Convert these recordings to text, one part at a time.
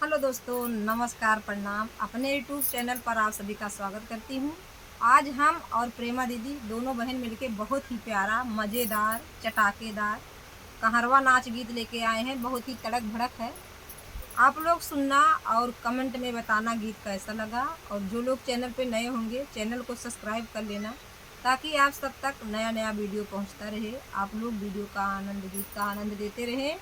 Hello दोस्तों, नमस्कार, प्रणाम। अपने यूट्यूब चैनल पर आप सभी का स्वागत करती हूँ। आज हम और प्रेमा दीदी दोनों बहन मिलके बहुत ही प्यारा, मज़ेदार, चटाकेदार कहारवा नाच गीत लेके आए हैं। बहुत ही तड़क भड़क है। आप लोग सुनना और कमेंट में बताना गीत कैसा लगा। और जो लोग चैनल पे नए होंगे, चैनल को सब्सक्राइब कर लेना ताकि आप सब तक नया नया वीडियो पहुंचता रहे। आप लोग वीडियो का आनंद, गीत का आनंद लेते रहें।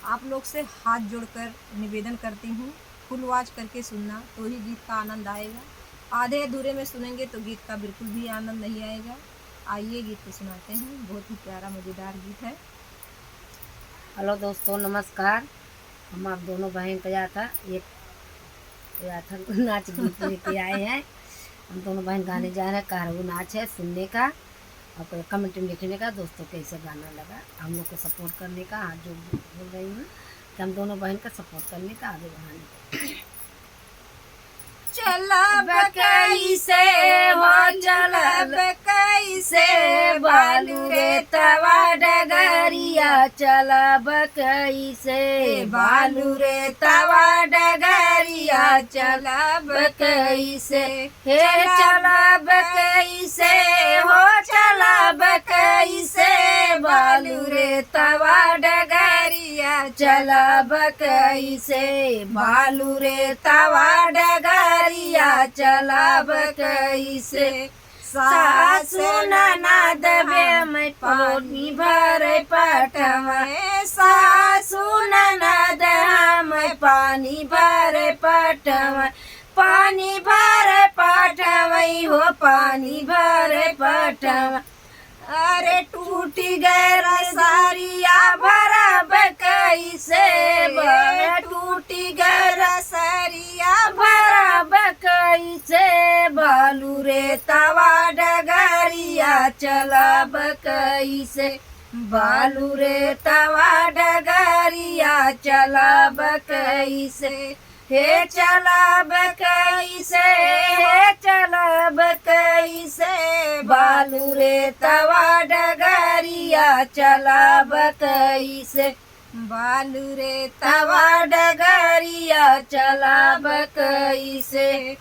आप लोग से हाथ जोड़कर निवेदन करती हूँ, फुल वॉच करके सुनना तो ही गीत का आनंद आएगा। आधे अधूरे में सुनेंगे तो गीत का बिल्कुल भी आनंद नहीं आएगा। आइए गीत को सुनाते हैं। बहुत ही प्यारा मज़ेदार गीत है। हेलो दोस्तों, नमस्कार। हम आप दोनों बहन एक याथन नाच गीत लेके आए हैं। हम दोनों बहन गाने जा रहे हैं। कारहू नाच है, सुनने का और कमेंट में लिखने का दोस्तों कैसे गाना लगा, हम लोग को सपोर्ट करने का। हाथ जो बोल रही हूँ कि हम दोनों बहन का सपोर्ट करने का, आगे बढ़ाने का। चलब कैसे हो, चलब कैसे बालू रे तवा डगरिया, चलब कैसे बालू रे तवा डगरिया, चलब कैसे हे चलब कैसे हो, चलब कैसे बालू रे तवा डगरिया, चलब कैसे बालू रे तवा डगरिया, चलब कैसे सासु ननद में पानी भर पटवा, सासु ननद हम पानी भर पटवा, पानी भर पटवई हो, पानी भर पटवा। अरे टूटी गए रसारिया भरब कैसे, टूटी गए रसरिया भरब कैसे, बालू रे तवा डगरिया, चलब कैसे बालू रे तवा डगरिया, चलब कैसे हे चलब कैसे, हे चलब कैसे बालू रे तवा डगरिया, चलब कैसे बालू रे तवा डगरिया, चलब कैसे।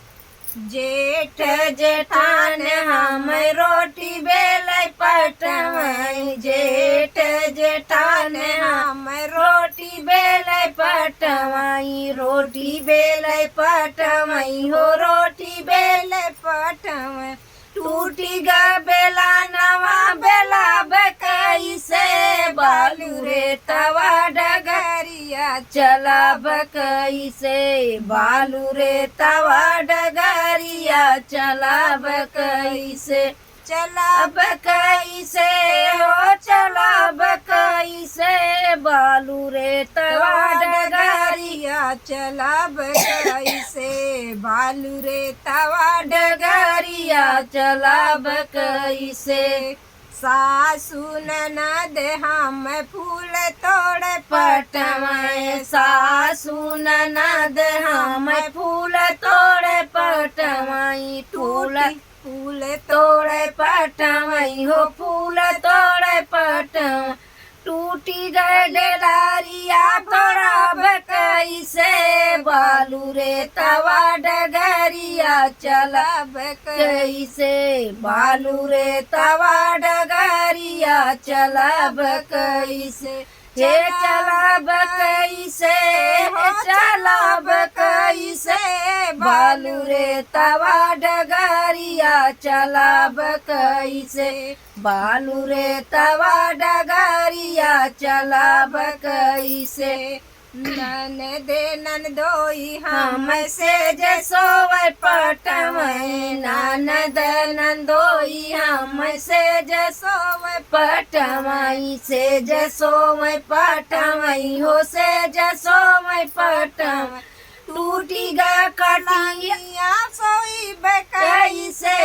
जेठ जेठान हम रोटी बेल पटवाई, जेठ जेठान हम रोटी बेल पटवाई, रोटी बेल पटवाई हो, रोटी बेल पटवाई। टूटी गा बेला नवा बेला कैसे, बालू रे तवा डगरिया, चलब कैसे बालू रे तवा डगरिया, चलब कैसे चलब कैसे हो, चलब कैसे बालू रे तवा डगरिया, चलब कैसे बालू रे तवा डगरिया, चलब कैसे। सासु ननद हम फूल तोड़ पटवाए, सासु ननद हम फूल तोड़ पटवाई, फूल तोड़ पटवाई हो, फूल तोड़ पटवा। टूटी गए डलारिया तोड़ब कैसे, बालू रे तवा डगरिया, चलब कैसे बालू रे तवा डगरिया, चलब कैसे हे चलब कैसे, हे चलब कैसे बालू रे तवा डगरिया, चलब कैसे बालू रे तवा डगरिया, चलब कैसे। ननद नंदोई हम से जसोवै पटवै, ननद नंदोई हम से जसोवै पटवै, से जसोवै पटवै हो, से जसोवै पटवै। टूटी गा कटिया सोई कैसे,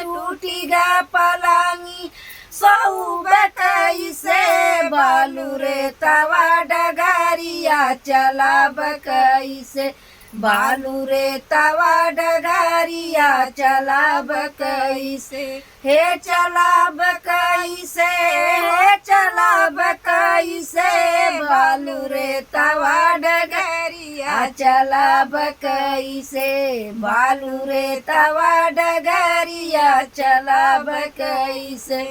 टूटी गा पलंगी सौब कैसे, बालू रे तवा डगरिया, चलब कैसे बालू रे तवा डगरिया, चलब कैसे हे चलब कैसे, हे चलब कैसे बालू रे तवा डगरिया, चला कैसे बालू रे तवा डगरिया चला कैसे।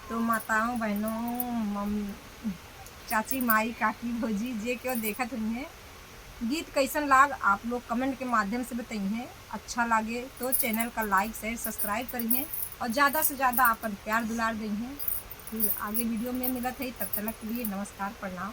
तो माताओं बहनों चाची माई काकी भौजी जे क्यों देखत हुई है गीत कैसन लाग आप लोग कमेंट के माध्यम से बताइए। अच्छा लागे तो चैनल का लाइक शेयर सब्सक्राइब करिए और ज़्यादा से ज़्यादा अपन प्यार दुलार दीजिए। फिर आगे वीडियो में मिलत है, तब तक के लिए नमस्कार प्रणाम।